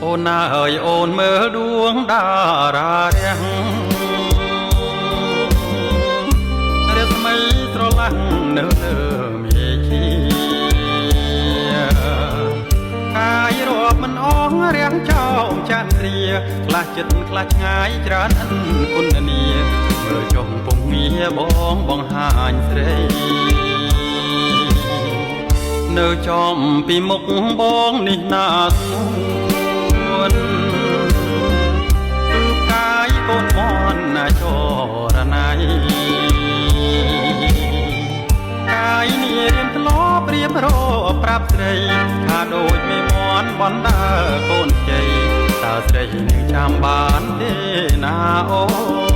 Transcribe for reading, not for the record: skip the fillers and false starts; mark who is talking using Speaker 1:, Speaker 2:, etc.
Speaker 1: អូនណាអើយអូនមើលដួងតារារាំងរស្មីត្រឡាំងនៅលើមេឃាកាយរាប់មិនអងរាំងចោមចាន់រាខ្លះចិត្តខ្លះឆ្ងាយច្រើនអិនគុណនីមើលចុងពងងារបងបង្ហាញស្រីនៅចំពីមុខបងនេះណាស្ងួនរូបកាយកូនមន់ណាចរណៃកាយនេះរៀមធ្លាប់រៀបរប្រាប់ស្រីថាដូចមេមន់បណ្ដាកូនជ័យតើស្រីនឹងចាំបានទេណាអូ